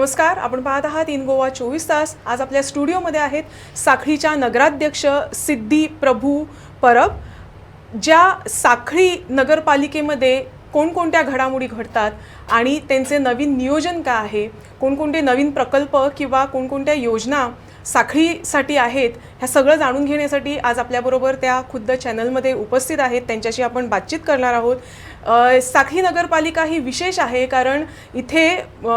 नमस्कार, आपण पाहत आहात इन गोवा 24 तास। आज आपल्या स्टुडिओमध्ये आहेत साखळीच्या नगराध्यक्ष सिद्धी प्रभू परब। ज्या साखळी नगरपालिकेमध्ये कोणकोणत्या घडामोडी घडतात आणि त्यांचे नवीन नियोजन काय आहे, कोणकोणते नवीन प्रकल्प किंवा कोणकोणत्या योजना साखळीसाठी आहेत, ह्या सगळं जाणून घेण्यासाठी आज आपल्याबरोबर त्या खुद्द चॅनलमध्ये उपस्थित आहेत। त्यांच्याशी आपण बातचीत करणार आहोत। साखळी नगरपालिका ही विशेष आहे कारण इथे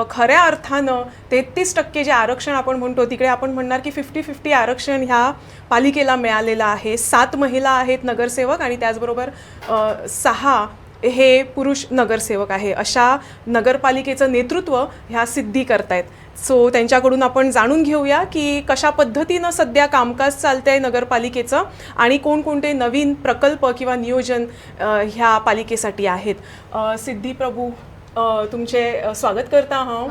खऱ्या अर्थानं 33% जे आरक्षण आपण म्हणतो तिकडे आपण म्हणणार की 50-50 आरक्षण ह्या पालिकेला मिळालेलं आहे। 7 महिला आहेत नगरसेवक आणि त्याचबरोबर 6 हे पुरुष नगरसेवक आहे। अशा नगरपालिकेचं नेतृत्व ह्या सिद्धी करतायत। सो त्यांच्याकडून आपण जाणून घेऊया की कशा पद्धतीनं सध्या कामकाज चालतंय नगरपालिकेचं आणि कोणकोणते नवीन प्रकल्प किंवा नियोजन ह्या पालिकेसाठी आहेत। सिद्धी प्रभू, तुमचे स्वागत करता हांव।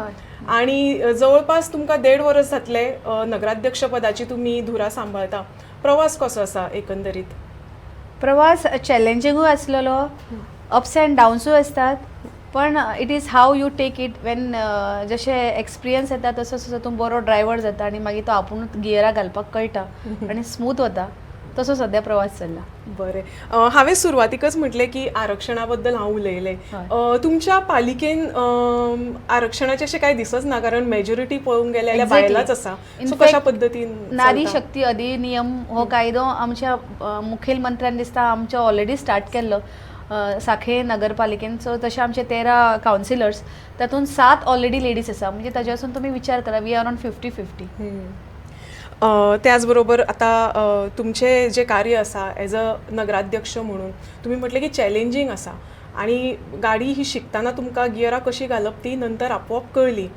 आणि जवळपास तुमका 1.5 वर्ष जातले नगराध्यक्षपदाची तुम्ही धुरा सांभाळता। प्रवास कसो आसा एकंदरीत? प्रवास चॅलेंजिंगूय आसलेलो, अप्स अँड डाउन्सूय असतात, पण it is how you take it when जशे एक्सपिरियन्स येता तसो तसो तूं बरो ड्रायव्हर जाता आणि मागीर तो आपुणूच गियरा घालपाक कळटा आणि स्मूथ वता, तसो सध्या प्रवास चल्ला। बरें, हांवें सुरवातीकच म्हटलें की आरक्षणाबद्दल हांव उलयलें। तुमच्या पालिकेन आरक्षणाचे अशें कांय दिसच ना, कारण मेजॉरिटी पळोवंक गेले जाल्यार बायलाच आसा। सो कशा पद्धतीन नारी शक्ती अधिनियम हो कायदो आमच्या मुखेलमंत्र्यान दिसता आमच्या ऑलरेडी स्टार्ट केल्लो साखळे नगरपालिकेन। सो तशें आमचे 13 कावन्सिलर्स, तातूंत 7 ऑलरेडी लेडीज आसा, म्हणजे ताजे वचून तुमी विचार करा, वी आर ऑन 50-50। त्याचबरोबर आता तुमचे जे कार्य आसा एज अ नगराध्यक्ष म्हणून तुम्ही म्हटले की चॅलेंजिंग आसा आणि गाडी ही शिकताना तुमकां गियरां कशी घालप ती नंतर आपोआप कळली।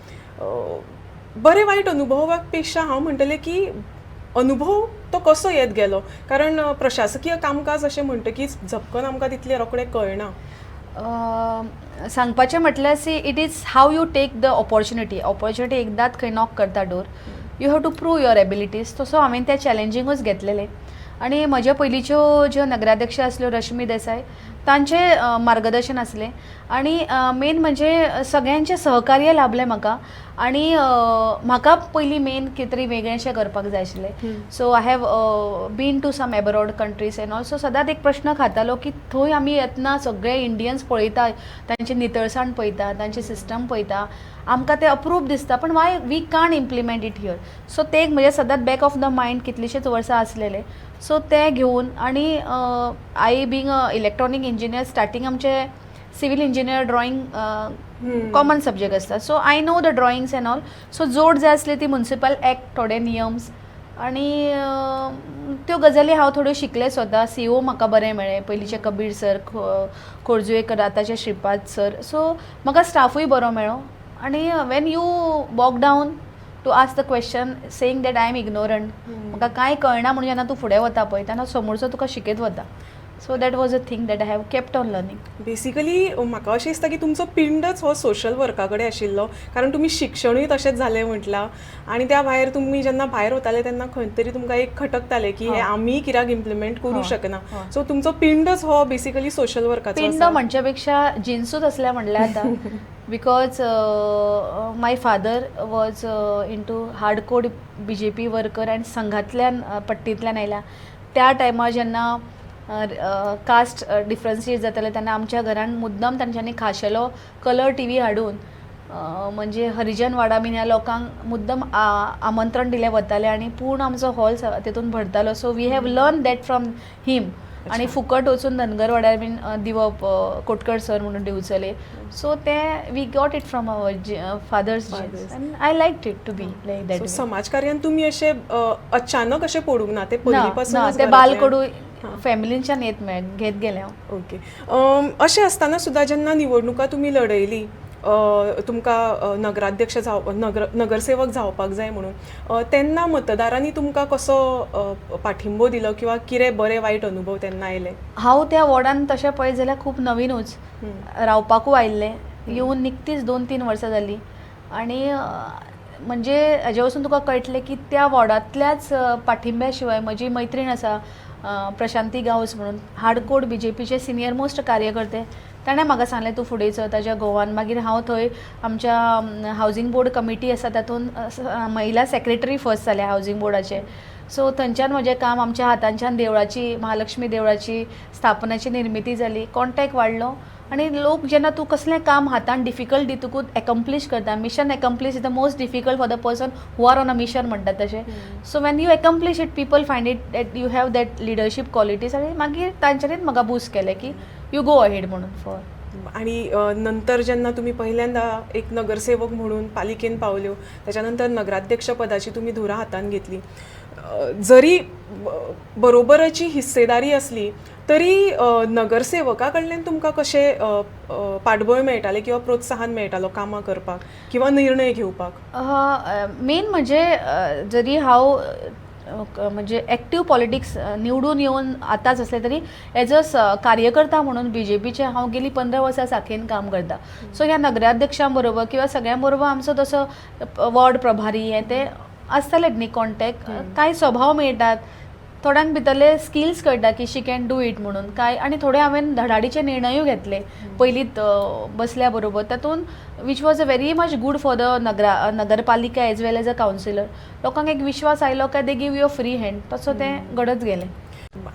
बरे वाईट अनुभवापेक्षा हांव म्हणटलें की अनुभव तो कसो येत गेलो, कारण प्रशासकीय कामकाज अशें म्हणटकीच झपकन आमकां तितलें रोखडें कळना। सांगपाचें म्हटल्यार see it is how you take the opportunity एकदांच खंय नॉक करता door, you have to prove your abilities. तसो हांवें त्या चॅलेंजिंगूच घेतलेलें आणि म्हज्या पयलींच्यो ज्यो नगराध्यक्ष आसल्यो रश्मी देसाय, तांचे मार्गदर्शन आसलें आणि मेन म्हणजे सगळ्यांचें सहकार्य लाभलें म्हाका। आणि म्हाका पयलीं मेन कितें तरी वेगळेंशें करपाक जाय आशिल्लें। So I have been to some abroad countries and also सदांच एक प्रश्न खातालो की थंय आमी येतना सगळे इंडियन्स पळयता, तांची नितळसाण पळयता, तांची सिस्टम पळयता, आमकां तें अप्रूप दिसता, पण why we can't implement it here. So ते एक म्हणजे सदांच बॅक ऑफ द मायंड कितलींशींच वर्सां आसलेले। सो ते घेवन आणि I being a electronic engineer, starting आमचे civil engineer drawing common subject आसता। So I know the drawings and all. So जोड जाय आसली ती म्युनिसिपल एक्ट, थोडे नियम्स आणि त्यो गजाली हांव थोड्यो शिकलें स्वता। CEO म्हाका बरें मेळ्ळें, पयलींचे कबीर सर, खोर्जुवेकर, आतांचे श्रीपाद सर। सो म्हाका स्टाफूय बरो मेळ्ळो आणि when you walk down to ask the question saying that I am ignorant, म्हाका कांय कळना म्हणून जेन्ना तूं फुडें वता पळय तेन्ना समोरचो तुका शिकयत वता। So that was a thing that I have kept on learning. Basically म्हाका अशें दिसता की तुमचो पिंडच हो सोशल वर्का कडेन आशिल्लो, कारण तुमी शिक्षणूय तशेंच जालें म्हटलां आणि त्या भायर तुमी जेन्ना भायर वताले तेन्ना खंय तरी तुमकां एक खटकतालें की हे आमी कित्याक इम्प्लिमेंट करूं शकना। सो तुमचो पिंडच हो बेसिकली सोशल वर्काचो आसा। पिंड म्हणचे पेक्षा जिन्सूच असल्या म्हणल्यार आतां, because my father was into hardcore BJP worker and संघांतल्यान पट्टींतल्यान आयल्या। त्या टायमार जेन्ना कास्ट डिफरन्शिएट जाताले तेन्ना आमच्या घरान मुद्दम तांच्यांनी खाशेलो कलर TV हाडून म्हणजे हरिजन वाडा बीन ह्या लोकांक मुद्दम आमंत्रण दिलें वतालें आणि पूर्ण आमचो हॉल तितून भरतालो। So we have learn that from him. आणि फुकट वचून धनगर वाड्यार बीन दिवप, कोटकर सर म्हणून दिवचले। सो ते we got it from our fathers and I like it to be like that. समाजकार्यान तुमी अशें अचानक अशें पडूंक ना, ते पयलीं पासून ते बालकडू फॅमिलींच्यान घेत गेले हांव। ओके, अशें आसतना सुद्दां जेन्ना निवडणुका तुमी लढयली, तुमकां नगराध्यक्ष नगरसेवक जावपाक जाय म्हणून, तेन्ना मतदारांनी तुमकां कसो पाठिंबो दिलो किंवा कितें बरे वायट अनुभव तेन्ना आयले? हांव त्या वॉर्डान तशें पळयत जाल्यार खूब नवीनूच रावपाकूय आयिल्लें, येवन निकतीच 2-3 वर्सां जालीं आणि म्हणजे हाजे वचून तुका कळटलें की त्या वॉर्डांतल्याच पाठिंब्या शिवाय म्हजी मैत्रीण आसा प्रशांती गांवस म्हणून, हार्डकोर BJPचे सिनियर मोस्ट कार्यकर्ते, ताणें म्हाका सांगलें तूं फुडें चल ताज्या गोवान. मागीर हांव थंय आमच्या हावजींग बोर्ड कमिटी आसा तातूंत महिला सेक्रेटरी फर्स्ट जालें हावजींग बोर्डाचे. सो थंयच्यान म्हजें काम आमच्या हातांच्यान देवळाची महालक्ष्मी देवळाची स्थापनाची निर्मिती जाली, कॉन्टॅक्ट वाडलो आनी लोक जेन्ना तूं कसलें काम हातान डिफिकल्ट दितकूच एकम्प्लीश करता. Mission accomplish is the most difficult for the person who are on a mission म्हणटात तशें. So when you accomplish it people find it that you have that leadership qualities आनी मागीर तांच्यांनीच म्हाका बूस्ट केलें की यू गो अहेड म्हणून for. आणि नंतर जेव्हा तुम्ही पहिल्यांदा एक नगरसेवक म्हणून पालिकेन पावल्यो, त्याच्यानंतर नगराध्यक्ष पदाची तुम्ही धुरा हातान घेतली. जरी बरोबराची हिस्सेदारी असली तरी नगरसेवका कडल्यान तुमकां कशें पाठबळ मेळटालें किंवा प्रोत्साहन मेळटालो कामां करपाक किंवा निर्णय घेवपाक? मेन म्हणजे जरी हांव म्हणजे एक्टीव पॉलिटिक्स निवडून येवन आतांच असलें तरी एज अ कार्यकर्ता म्हणून BJPचे हांव गेलीं 15 वर्सां साखळेन काम करता. सो ह्या नगराध्यक्षां बरोबर किंवा सगळ्यां बरोबर आमचो तसो वॉर्ड प्रभारी हें तें आसतालेच न्ही कॉन्टॅक्ट. कांय स्वभाव मेळटात, थोड्यांक भितरले स्किल्स कळटा की शी कॅन डू इट म्हणून काय, आनी थोडे हांवें धडाडीचे निर्णयूय घेतले पयलींच बसल्या बरोबर. तातूंत which was a very much good for the nagarpalika as well as a councillor. लोकांक एक विश्वास आयलो काय they give you a free hand, तसो तें घडत गेलें.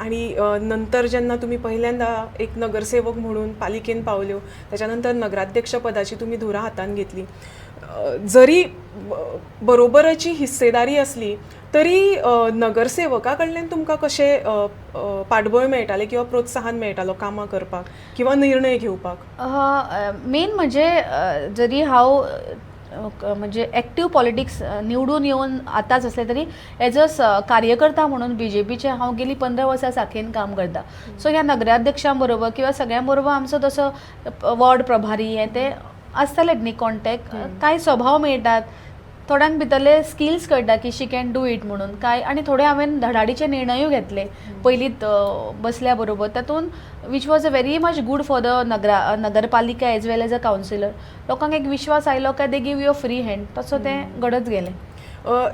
आणि नंतर जेव्हा तुम्ही पहिल्यांदा एक नगरसेवक म्हणून पालिकेन पावल्यो, त्याच्यानंतर नगराध्यक्ष पदाची तुम्ही धुरा हातान घेतली. जरी बरोबराची हिस्सेदारी असली तरी नगरसेवका कडल्यान तुमकां कशें पाठबळ मेळटालें किंवा प्रोत्साहन मेळटालो कामां करपाक किंवा निर्णय घेवपाक? मेन म्हणजे जरी हांव म्हणजे एक्टीव पॉलिटिक्स निवडून येवन आतांच असलें तरी एज अ कार्यकर्ता म्हणून BJPचे हांव गेलीं 15 वर्सां साखळेन काम करता. सो ह्या नगराध्यक्षां बरोबर किंवा सगळ्यां बरोबर आमचो तसो वॉर्ड प्रभारी हें तें आसतालेच न्ही कॉन्टॅक्ट. कांय स्वभाव मेळटात, थोड्यांक भितरले स्किल्स कळटा की शी कॅन डू इट म्हणून काय, आनी थोडे हांवें धडाडीचे निर्णयूय घेतले पयलींच बसल्या बरोबर. तातूंत which was a very much good for the nagarpalika as well as a councillor. लोकांक एक विश्वास आयलो काय they give you a free hand, तसो तें घडत गेलें.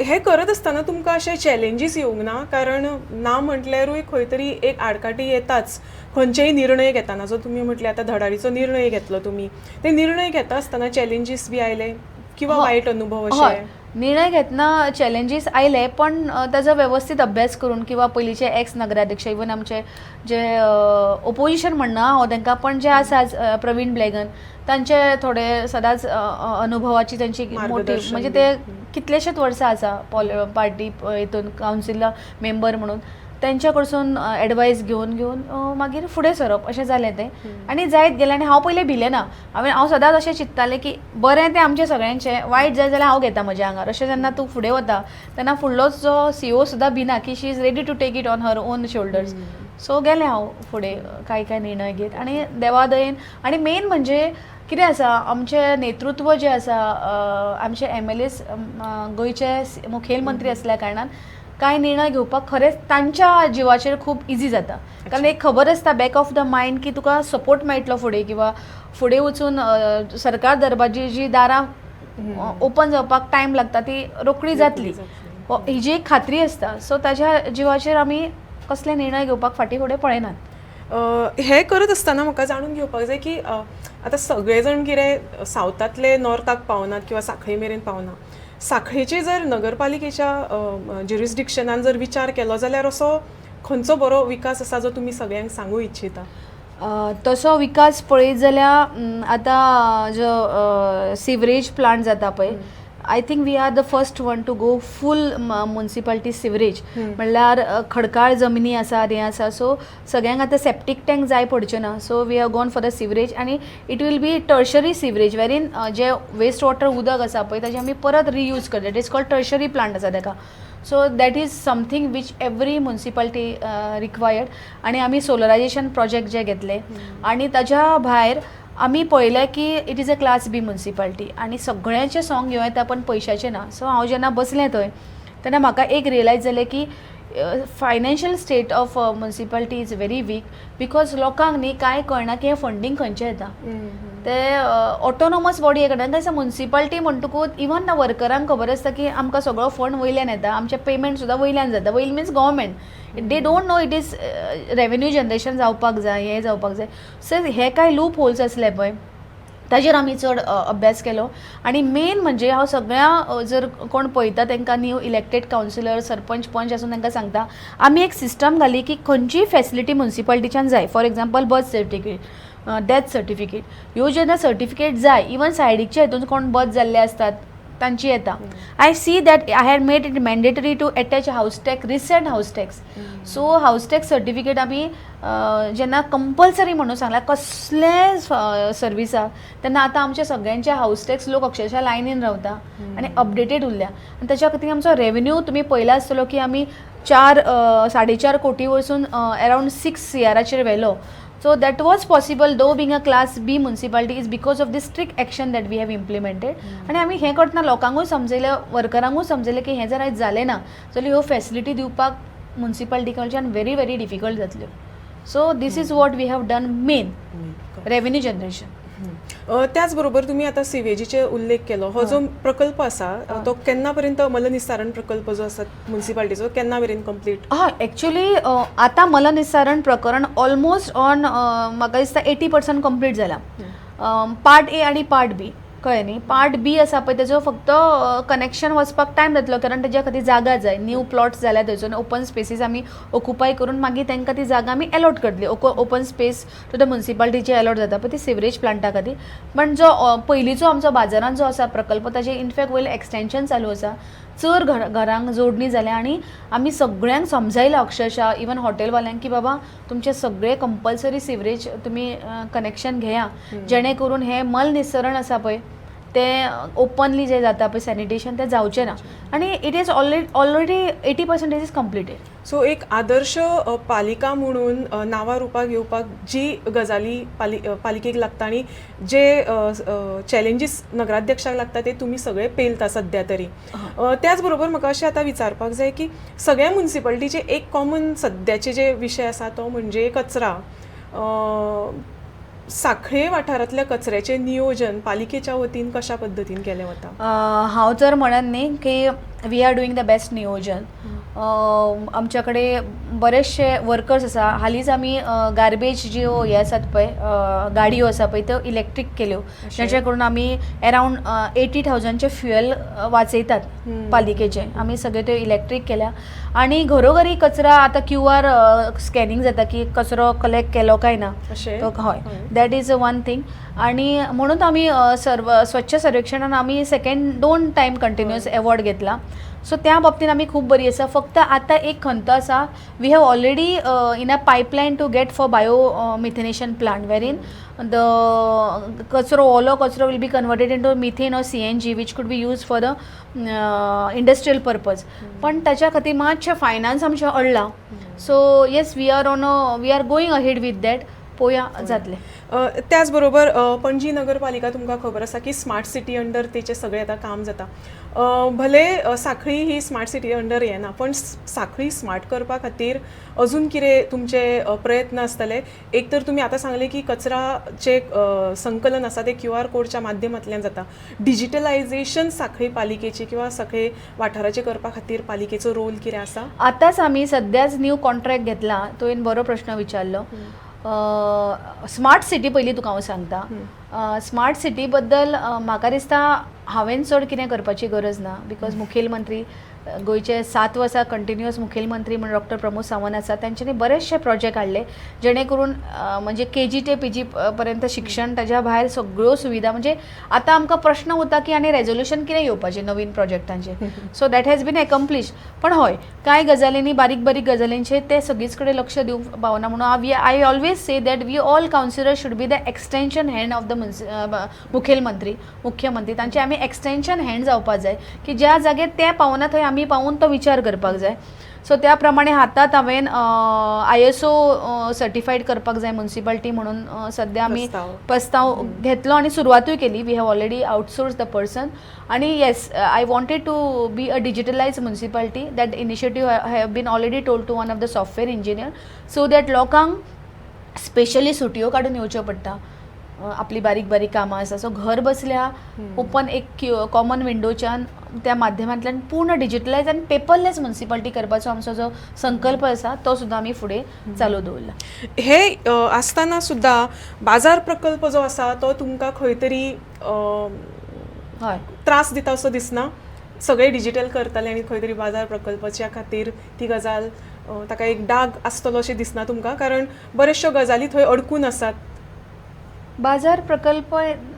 हे करत असताना तुमकां अशे चॅलेंजीस येवंक ना? कारण ना म्हटल्यारूय खंय तरी एक आडकाठी येताच खंयचेय निर्णय घेताना. जो तुम्ही म्हटले आता धडाडीचो निर्णय घेतलो तुम्ही, ते निर्णय घेता आसतना चॅलेंजीस बी आयले किंवा वायट अनुभव अशे? निर्णय घेतना चॅलेंजीस आयले, पण ताजो वेवस्थीत अभ्यास करून किंवा पयलींचे एक्स नगराध्यक्ष इवन आमचे जे ओपोजिशन म्हणना हांव तांकां, पण जे आसा प्रवीण ब्लेगन, तांचे थोडे सदांच अनुभवाची तांची मोठी म्हणजे ते कितलेशेच वर्सां आसा पार्टी हितून कावन्सिला मेंबर म्हणून. तेंच्या कडसून एडवायस घेवन मागीर फुडें सरप अशें जालें तें. आनी जायत गेलें. आनी हांव पयलें भिलें ना. हांव सदांच अशें चिंत्तालें की बरें तें आमचें सगळ्यांचें, वायट जाय जाल्यार हांव घेता म्हज्या आंगार. अशें जेन्ना तूं फुडें वता तेन्ना फुडलोच जो CEO सुद्दां भिना की she is ready to take it on her own shoulders. So गेलें हांव फुडें काय निर्णय घेत आनी देवा दयेन. आनी मेन म्हणजे कितें आसा, आमचें नेतृत्व जें आसा, आमचे MLAs गोंयचे मुखेलमंत्री आसल्या कारणान कांय निर्णय घेवपाक खरेंच तांच्या जिवाचेर खूब इजी जाता. कारण एक खबर आसता बॅक ऑफ द मायंड की तुका सपोर्ट मेळटलो फुडें, किंवा फुडें वचून सरकार दरबारची जी दारां ओपन जावपाक टायम लागता ती रोखडी जातली, हिजी एक खात्री आसता. सो ताज्या जिवाचेर आमी कसले निर्णय घेवपाक फाटीं फुडें पळयनात. हे करत असताना म्हाका जाणून घेवपाक जाय की आतां सगळे जाण कितें सावथांतले नॉर्थाक पावनात किंवा सांखळे मेरेन पावना. सांखळेचे जर नगरपालिकेच्या ज्युरिस्डिक्शनान जर विचार केलो जाल्यार असो खंयचो बरो विकास आसा जो तुमी सगळ्यांक सांगूं इच्छिता? तसो विकास पळयत जाल्यार आतां जो सिवरेज प्लांट जाता पळय, I think we are the first one to go full municipality sewerage. म्हणल्यार खडकाळ जमिनी आसा, हें आसा. सो सगळ्यांक आतां सेप्टीक टँक जाय पडचे ना. So we are gone for the sewerage आनी it will be tertiary sewerage वेरीन जे वेस्ट वॉटर उदक आसा पळय ताजें आमी परत रियूज करता. It is called tertiary plant आसा ताका. So that is something which every municipality required. आनी आमी सोलरायजेशन प्रोजेक्ट जे घेतले आनी ताज्या भायर आमी पळयलें की it is a class B municipality आनी सगळ्यांचें सॉंग घेवन येता पण पयशाचें ना. सो हांव जेन्ना बसलें थंय तेन्ना म्हाका एक रियलायज जालें की financial state of municipality is very weak because लोकांक न्ही कांय कळना की हें फंडींग खंयचें येता. ते ऑटोनॉमस बॉडी हे करता तशें म्युन्सिपालिटी म्हणटकूच इवन ना वर्करांक खबर आसता की आमकां सगळो फंड वयल्यान येता, आमचें पेमेंट सुद्दां वयल्यान जाता. वयल means government, they don't know it is revenue generation जावपाक जाय, हें जावपाक जाय. सो हे कांय लूप होल्स आसले पळय ताजेर आमी चड अभ्यास केलो. आनी मेन म्हणजे हांव सगळ्या जर कोण पळयता तांकां न्यू इलेक्टेड कावन्सिलर, सरपंच, पंच आसून तांकां सांगता आमी एक सिस्टम घाली की खंयचीय फेसिलिटी म्युन्सिपालिटीच्यान जाय. For example birth certificate, death certificate, ह्यो जेन्ना सर्टिफिकेट जाय इवन सायडीकच्या हितून कोण बर्थ जाल्ले असतात तांची येता. I see that I had made it mandatory to attach house tax, recent house tax. So house tax certificate आमी जेन्ना कंपल्सरी म्हणून सांगला कसले सर्वीस आहा तेन्ना आतां आमच्या सगळ्यांचे हाऊस टॅक्स लोक अक्षरशः लायनीन रावता आनी अपडेटेड उरल्या. आनी ताच्या खातीर आमचो रेवेन्यू तुमी पळयला आसतलो की आमी 4.5 कोटी वरसून अरावंड 6 CRचेर व्हेलो. So that was possible though being a class B municipality is because of this strict action that we have implemented. आणि आमी हें करतना लोकांकूय समजयलें, वर्करांकूय समजयलें की हें जर आयज जालें ना जाल्यार ह्यो फेसिलिटी दिवपाक म्युन्सिपालिटी कडच्यान व्हेरी व्हेरी डिफिकल्ट जातल्यो. So this is what we have done main revenue generation. त्याचबरोबर तुम्ही आता सिवेजीचे उल्लेख केलो. हो जो प्रकल्प आसा तो केन्ना पर्यंत मलनिस्सारण प्रकल्प जो आसा म्युन्सिपालिटीचो केन्ना मेरेन कंप्लीट? एक्चुअली आतां मलनिस्सारण प्रकरण ऑलमोस्ट ऑन म्हाका दिसता 80% कंप्लीट जाला. पार्ट ए आनी पार्ट बी कळ्ळें न्ही. पार्ट बी आसा पळय तेजो फक्त कनेक्शन वचपाक टायम जातलो कारण तेज्या खातीर जागा जाय. न्यू प्लॉट्स जाल्या थंयसून ओपन स्पेसीस आमी ऑक्युपाय करून मागीर तांकां ती जागा आमी अलॉट करतली. ओपन स्पेस टू द म्युन्सिपालिटीचे अलॉट जाता पळय ती सिवरेज प्लांटा खातीर. पण जो पयलींचो आमचो बाजारान जो आसा प्रकल्प ताजें इनफॅक्ट वयलें एक्सटेंशन चालू आसा. चड घरांक जोडणी जाल्या आनी आमी सगळ्यांक समजायलां अक्षरशः इवन हॉटेलवाल्यांक की बाबा तुमचे सगळे कंपल्सरी सिवरेज तुमी कनेक्शन घेया जेणे करून हे मल निस्सरण आसा पळय ते ओपनली जे जाता पळय सॅनिटेशन ते जावचें ना. आनी it is already 80% is completed. So एक आदर्श पालिका म्हणून नांवां रुपाक येवपाक जी गजाली पालिकेक लागता आनी जे चॅलेंजीस नगराध्यक्षाक लागता ते तुमी सगळे पेलता सद्या तरी. त्याच बरोबर म्हाका अशें आतां विचारपाक जाय की सगळ्या म्युन्सिपालिटीचे एक कॉमन सद्याचे जे विशय आसा तो म्हणजे कचरा. साखळे वाठारांतल्या कचऱ्याचे नियोजन पालिकेच्या वतीन कशा पद्दतीन केलें वता? हांव जर म्हणन न्ही की we are doing the best नियोजन. आमच्या कडेन बरेचशे वर्कर्स आसा. हालींच आमी गार्बेज ज्यो हे आसात पळय गाडयो आसा पळय त्यो इलेक्ट्रीक केल्यो जेचे करून आमी अरावंड 80,000चे फ्युएल वाचयतात पालिकेचे. आमी सगळे त्यो इलेक्ट्रीक केल्या. आनी घरोघरी कचरा आतां QR स्कॅनिंग जाता की कचरो कलेक्ट केलो काय ना. हय, दॅट इज वन थिंग. आनी म्हणून आमी स्वच्छ सर्वेक्षणान आमी 2 टायम कंटिन्युअस एवॉर्ड घेतला. सो त्या बाबतीन आमी खूब बरी आसा. फक्त आतां एक खंत आसा. We have already in a pipeline to get for bio methanation plant वेरीन द कचरो ओलो कचरो will be converted into methane or CNG which could be use for the industrial purpose. पण ताच्या खातीर मातशें फायनान्स आमचें अडलां. So yes we are going ahead with that. पळोवया जातलें. त्याचबरोबर पणजी नगरपालिका तुमकां खबर आसा की स्मार्ट सिटी अंडर तेचें सगळें आतां काम जाता. भले सांखळी ही स्मार्ट सिटी अंडर येना पण सांखळी स्मार्ट करपा खातीर अजून कितें तुमचे प्रयत्न आसतले? एक तर तुमी आतां सांगले की कचराचे संकलन आसा ते QR कोडच्या माध्यमांतल्यान जाता. डिजिटलायझेशन सांखळी पालिकेची किंवा सांखळी वाठाराचे करपा खातीर पालिकेचो रोल कितें आसा? आतांच आमी सद्याच न्यू कॉन्ट्रॅक्ट घेतला. तुवें बरो प्रश्न विचारलो. स्मार्ट सिटी पयलीं तुका हांव सांगता. स्मार्ट सिटी बद्दल म्हाका दिसता हांवें चड कितें करपाची गरज ना. बिकॉज मुखेलमंत्री गोंयचे 7 वर्सां कंटिन्युअस मुखेलमंत्री म्हणून डॉक्टर प्रमोद सावंत आसा. तांच्यांनी बरेचशे प्रोजेक्ट हाडले जेणे करून म्हणजे KG ते PG पर्यंत शिक्षण ताच्या भायर सगळ्यो सुविधा म्हणजे आतां आमकां प्रश्न उरता की आनी रेजोल्युशन कितें येवपाचें नवीन प्रोजेक्टांचे. So that has been accomplish. पण हय कांय गजालींनी बारीक बारीक गजालींचेर ते सगळीच कडेन लक्ष दिवंक पावना म्हणून I always say that we all councillor should be the extension hand of the मुख्यमंत्री तांचे आमी एक्सटेंशन हँड जावपाक जाय की ज्या जाग्यार ते पावना थंय आमी पावून तो विचार करपाक जाय. सो त्या प्रमाणे हातात हांवें ISO सर्टिफायड करपाक जाय म्युन्सिपालिटी म्हणून सद्या आमी प्रस्ताव घेतलो आनी सुरवातूय केली. We have already outsource the person. आनी yes I wanted to be a digitalize municipality. That initiative have been already told to one of the software engineer so that लोकांक स्पेशली सुटयो काडून येवच्यो पडटा. आपली बारीक बारीक कामां आसा. सो घर बसल्या ओपन एक कॉमन विंडोच्यान त्या माध्यमांतल्यान पूर्ण डिजिटलायज आनी पेपरलेस म्युनिसिपालिटी करपाचो आमचो जो संकल्प आसा तो सुद्दां आमी फुडें चालू दवरला. हे आसतना सुद्दां बाजार प्रकल्प जो आसा तो तुमकां खंय तरी हय त्रास दिता असो दिसना? सगळे डिजिटल करतले आनी खंय तरी बाजार प्रकल्पाच्या खातीर ती गजाल ताका एक डाग आसतलो अशें दिसना तुमकां? कारण बऱ्याचशो गजाली थंय अडकून आसात. बाजार प्रकल्प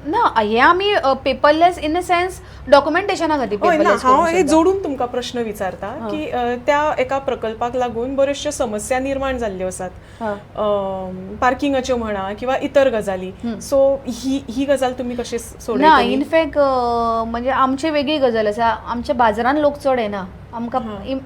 ना हे आमी पेपरलेस इन अ सेन्स डॉक्युमेंटेशना खातीर हय ना, पेपरलेस हांव हे जोडून तुमकां प्रश्न विचारता की त्या एका प्रकल्पाक लागून बऱ्याचशो समस्या निर्माण जाल्ल्यो आसात, पार्किंगाच्यो म्हणा किंवा इतर गजाली. सो ही गजाल तुमी कशी ना सोडयतली? इनफॅक्ट म्हणजे आमची वेगळी गजाल आसा. आमच्या बाजारान लोक चड येना, आमकां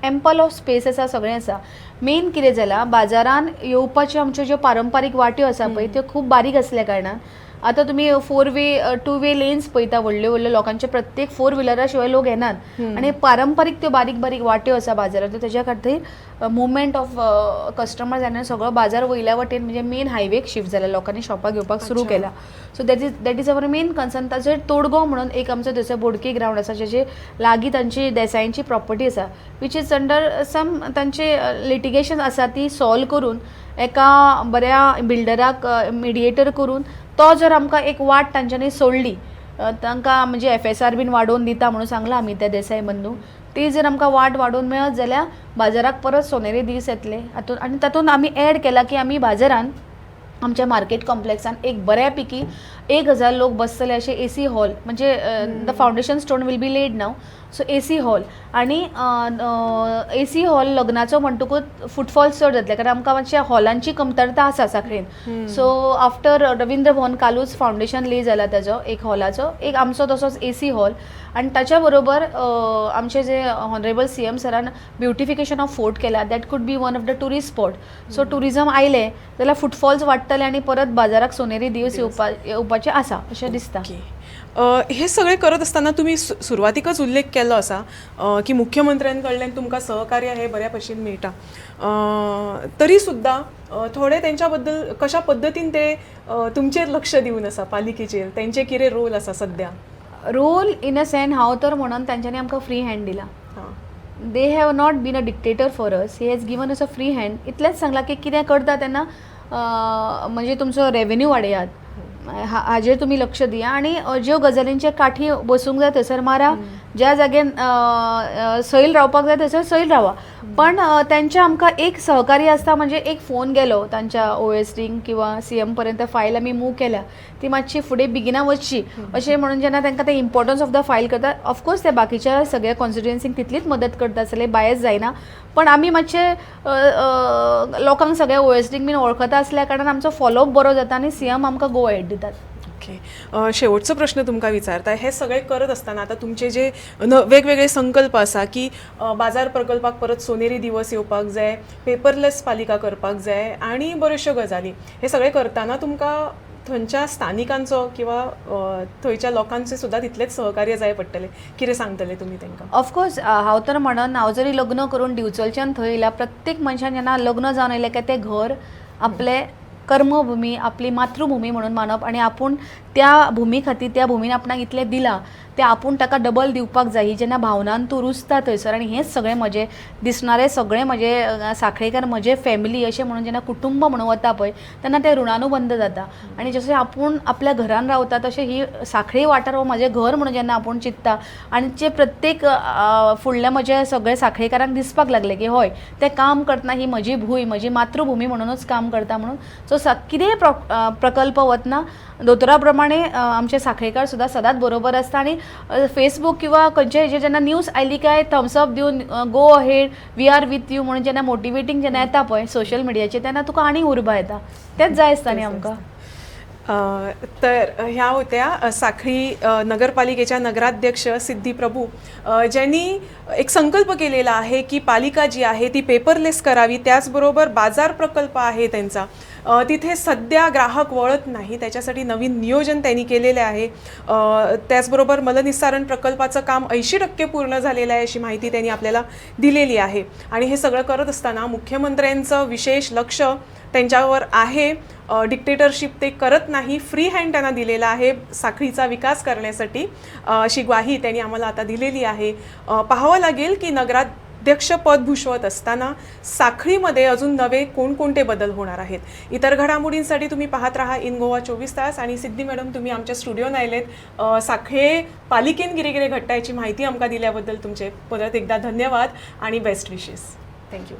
एम्पल ऑफ स्पेस आसा, सगळें आसा. मेन कितें जालां, बाजारान येवपाच्यो आमच्यो ज्यो पारंपारीक वाट्यो आसा पळय त्यो खूब बारीक आसल्या कारणान आतां तुमी 4 वे 2 वे लेन्स पळयता व्हडल्यो व्हडल्यो लोकांचे प्रत्येक 4 व्हिलरा शिवाय लोक येनात आनी पारंपारीक त्यो बारीक बारीक वाट्यो आसा बाजारांत तेज्या खातीर मुवमेंट ऑफ कस्टमर्स आनी सगळो बाजार वयल्या वटेन म्हणजे मेन हायवेक शिफ्ट जाला, लोकांनी शॉपां घेवपाक सुरू केला. So that is our main concern. ताचेर तोडगो म्हणून एक आमचो थंयसर बोडकी ग्रावंड आसा जेचे लागीं तांची देसायांची प्रॉपर्टी आसा वीच इज अंडर सम तांचे लिटिगेशन आसा ती सॉल्व करून एका बऱ्या बिल्डराक मिडिएटर करून तो जर आमकां एक वाट तांच्यांनी सोडली, तांकां म्हणजे FSR बीन वाडोवन दिता म्हणून सांगला आमी त्या देसाय बंधूक, ती जर आमकां वाट वाडोवन मेळत जाल्यार बाजाराक परत सोनेरी दीस येतले. आनी तातूंत आमी एड केला की आमी बाजारान आमच्या मार्केट कॉम्प्लेक्सान एक बऱ्यापैकी 1000 लोक बसतले अशे AC हॉल, म्हणजे the foundation stone will be laid नाव. सो AC हॉल आनी AC हॉल लग्नाचो म्हणटकूच फुटफॉल चड जातले कारण आमकां मातशे हॉलांची कमतरता आसा साखळेन. सो आफ्टर रवींद्र भवन कालूच फावंडेशन ले जाला ताजो एक हॉलाचो, एक आमचो तसोच AC हॉल. आनी ताच्या बरोबर आमचे जे ऑनरेबल CM सरान ब्युटिफिकेशन ऑफ फोर्ट केला, that could be one of the tourist spot. So tourism आयले जाल्यार फुटफॉल्स वाडटले आनी परत बाजाराक सोनेरी दिवस येवपाचे आसा अशें दिसता. हे सगळे करत असताना तुम्ही सुरवातीकच उल्लेख केलो असा की मुख्यमंत्र्यांकडल्यान तुमकां सहकार्य हे बऱ्या भशेन मेळटा, तरी सुद्धा थोडे त्यांच्याबद्दल कशा पद्धतीन ते तुमचेर लक्ष दिवन आसा, पालिकेचेर तेंचे कितें रोल आसा सध्या? रोल इन अ सेन हांव तर म्हणून तांच्यांनी आमकां फ्री हँड दिला. They have not been a dictator for us, he has given us a free hand. इतलेंच सांगला की कितें करता तेन्ना म्हणजे तुमचो रेवेन्यू वाडयात, हाजेर तुमी लक्ष दिया आनी ज्यो गजालींचे काठी बसूंक जाय थंयसर मारा, ज्या जाग्यार सैल रावपाक जाय थंयसर सैल रावा. पण त्यांचे आमकां एक सहकार्य आसता, म्हणजे एक फोन गेलो तांच्या OSDंक किंवा CM पर्यंत फायल आमी मूव केल्या, ती मातशी फुडें बेगिना वचची अशें म्हणून जेन्ना तांकां ते इम्पॉर्टन्स ऑफ द फायल करता, ऑफकोर्स ते बाकीच्या सगळ्या कॉन्स्टिट्युएन्सीक तितलीच मदत करता आसले, बायस जायना. पण आमी मातशे लोकांक सगळ्या OSDंक बीन वळखता आसल्या कारणान आमचो फॉलोअप बरो जाता आनी CM आमकां गो एड दितात. ओके, शेवटचो प्रश्न तुमकां विचारता, हे सगळे करत असताना आता तुमचे जे वेगवेगळे संकल्प आसा की बाजार प्रकल्पाक परत सोनेरी दिवस येवपाक जाय, पेपरलेस पालिका करपाक जाय आनी बऱ्योचश्यो गजाली, हे सगळे करताना तुमकां थंयच्या स्थानिकांचो किंवा थंयच्या लोकांचे सुद्धा तितलेच सहकार्य जाय पडटले, कितें सांगतले तुमी तांकां? ऑफकोर्स हांव तर म्हणन, हांव जरी लग्न करून दिवचलच्यान थंय येयला, प्रत्येक मनशान जेन्ना लग्न जावन येयलें काय तें घर आपले कर्मभूमी, आपली मातृभूमी म्हणून मानप आनी आपूण त्या भूमी खातीर, त्या भूमीन आपणाक इतलें दिलां तें आपूण ताका डबल दिवपाक जाय, ही जेन्ना भावनान तूं रुजता थंयसर. आनी हेंच सगळें म्हजें दिसणारे सगळे म्हजे साखळेकार, म्हजे फॅमिली अशें म्हणून जेन्ना कुटुंब म्हणून वता पळय तेन्ना तें ऋणानुबंध जाता. आनी जशें आपूण आपल्या घरान रावता तशें ही साखळी वाठार हो म्हजें घर म्हणून जेन्ना आपूण चिंतता आनी जे प्रत्येक फुडले म्हजे सगळे साखळेकारांक दिसपाक लागले की हय तें काम करतना ही म्हजी भूंय, म्हजी मातृभूमी म्हणूनच काम करता म्हणून. सो कितेंय प्रकल्प वतना दोतोरा प्रमाणे आमचे साखळेकार सुद्दां सदांच बरोबर आसता आनी फेसबूक किंवा खंयचे हेजे जेन्ना न्यूज आयली काय थम्सअप दिवन go ahead, we are with you म्हणून जेन्ना मोटिवेटींग जेन्ना येता पळय सोशल मिडियाचेर तेन्ना तुका आनी उर्बा येता. तेंच जाय आसता न्ही आमकां. तर ह्या होत्या साखळी नगरपालिकेच्या नगराध्यक्ष सिद्धी प्रभू, ज्यांनी एक संकल्प केलेला आहे की पालिका जी आहे ती पेपरलेस करावी, त्याचबरोबर बाजार प्रकल्प आहे त्यांचा, तिथे सध्या ग्राहक वळत नाही, त्याच्यासाठी नवीन नियोजन त्यांनी केलेले आहे. त्याचबरोबर मलनिस्सारण प्रकल्पाचं काम 80% पूर्ण झालेलं आहे अशी माहिती त्यांनी आपल्याला दिलेली आहे. आणि हे सगळं करत असताना मुख्यमंत्र्यांचं विशेष लक्ष त्यांच्यावर आहे डिक्टेटरशिप ते करत नाही, फ्री हँड त्यांना दिलेला आहे साखळीचा विकास करण्यासाठी, अशी ग्वाही त्यांनी आम्हाला आता दिलेली आहे. पाहावं लागेल की नगराध्यक्षपद भूषवत असताना साखळीमध्ये अजून नवे कोणकोणते बदल होणार आहेत. इतर घडामोडींसाठी तुम्ही पाहत राहा इन गोवा 24 तास. आणि सिद्धी मॅडम, तुम्ही आमच्या स्टुडिओन आयलेत, साखळे पालिकेन गिरेगिरे घडटा याची माहिती आमकां दिल्याबद्दल तुमचे परत एकदा धन्यवाद आणि बेस्ट विशेस. थँक्यू.